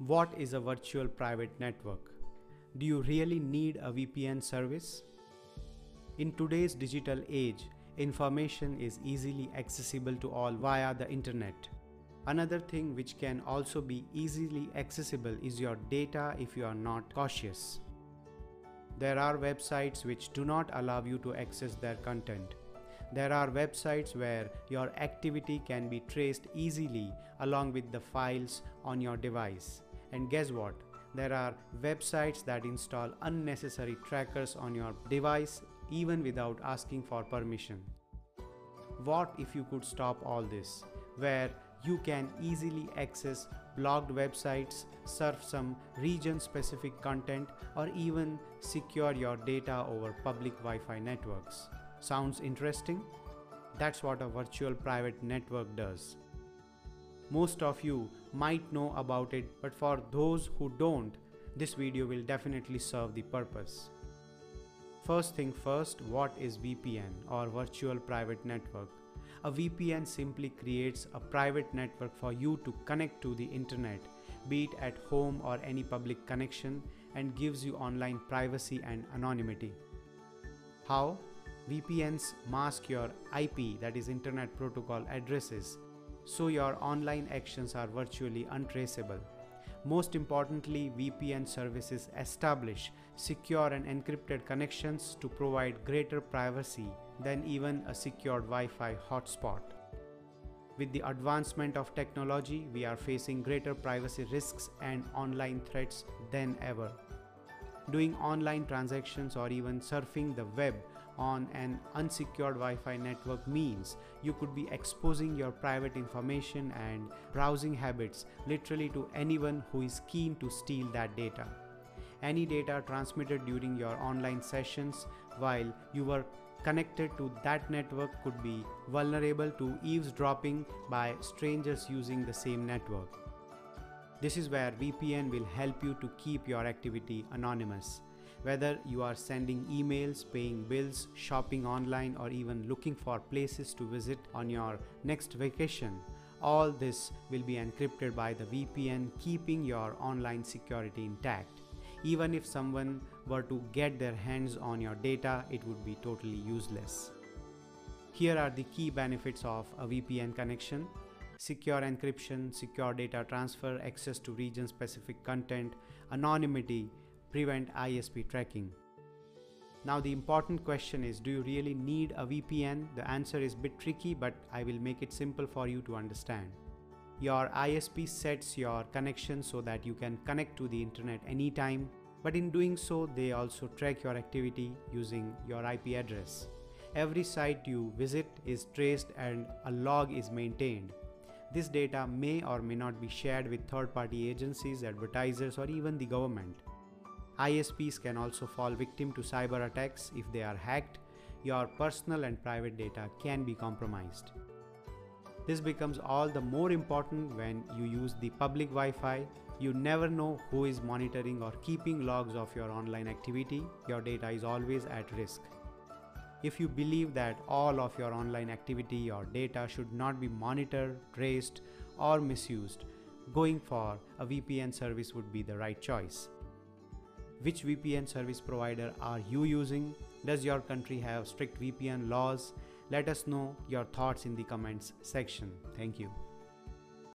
What is a virtual private network? Do you really need a VPN service? In today's digital age, information is easily accessible to all via the internet. Another thing which can also be easily accessible is your data if you are not cautious. There are websites which do not allow you to access their content. There are websites where your activity can be traced easily along with the files on your device. And guess what? There are websites that install unnecessary trackers on your device even without asking for permission. What if you could stop all this, where you can easily access blocked websites, surf some region-specific content, or even secure your data over public Wi-Fi networks? Sounds interesting? That's what a virtual private network does. Most of you might know about it, but for those who don't, this video will definitely serve the purpose. First thing first, what is VPN or virtual private network? A VPN simply creates a private network for you to connect to the internet, be it at home or any public connection, and gives you online privacy and anonymity. How? VPNs mask your IP, that is Internet Protocol addresses, so your online actions are virtually untraceable. Most importantly, VPN services establish secure and encrypted connections to provide greater privacy than even a secured Wi-Fi hotspot. With the advancement of technology, we are facing greater privacy risks and online threats than ever. Doing online transactions or even surfing the web on an unsecured Wi-Fi network means you could be exposing your private information and browsing habits literally to anyone who is keen to steal that data. Any data transmitted during your online sessions while you were connected to that network could be vulnerable to eavesdropping by strangers using the same network. This is where VPN will help you to keep your activity anonymous. Whether you are sending emails, paying bills, shopping online, or even looking for places to visit on your next vacation, all this will be encrypted by the VPN, keeping your online security intact. Even if someone were to get their hands on your data, it would be totally useless. Here are the key benefits of a VPN connection: secure encryption, secure data transfer, access to region-specific content, anonymity, prevent ISP tracking. Now the important question is, do you really need a VPN? The answer is a bit tricky, but I will make it simple for you to understand. Your ISP sets your connection so that you can connect to the internet anytime, but in doing so, they also track your activity using your IP address. Every site you visit is traced and a log is maintained. This data may or may not be shared with third-party agencies, advertisers, or even the government. ISPs can also fall victim to cyber attacks. If they are hacked, your personal and private data can be compromised. This becomes all the more important when you use the public Wi-Fi. You never know who is monitoring or keeping logs of your online activity. Your data is always at risk. If you believe that all of your online activity or data should not be monitored, traced, or misused, going for a VPN service would be the right choice. Which VPN service provider are you using? Does your country have strict VPN laws? Let us know your thoughts in the comments section. Thank you.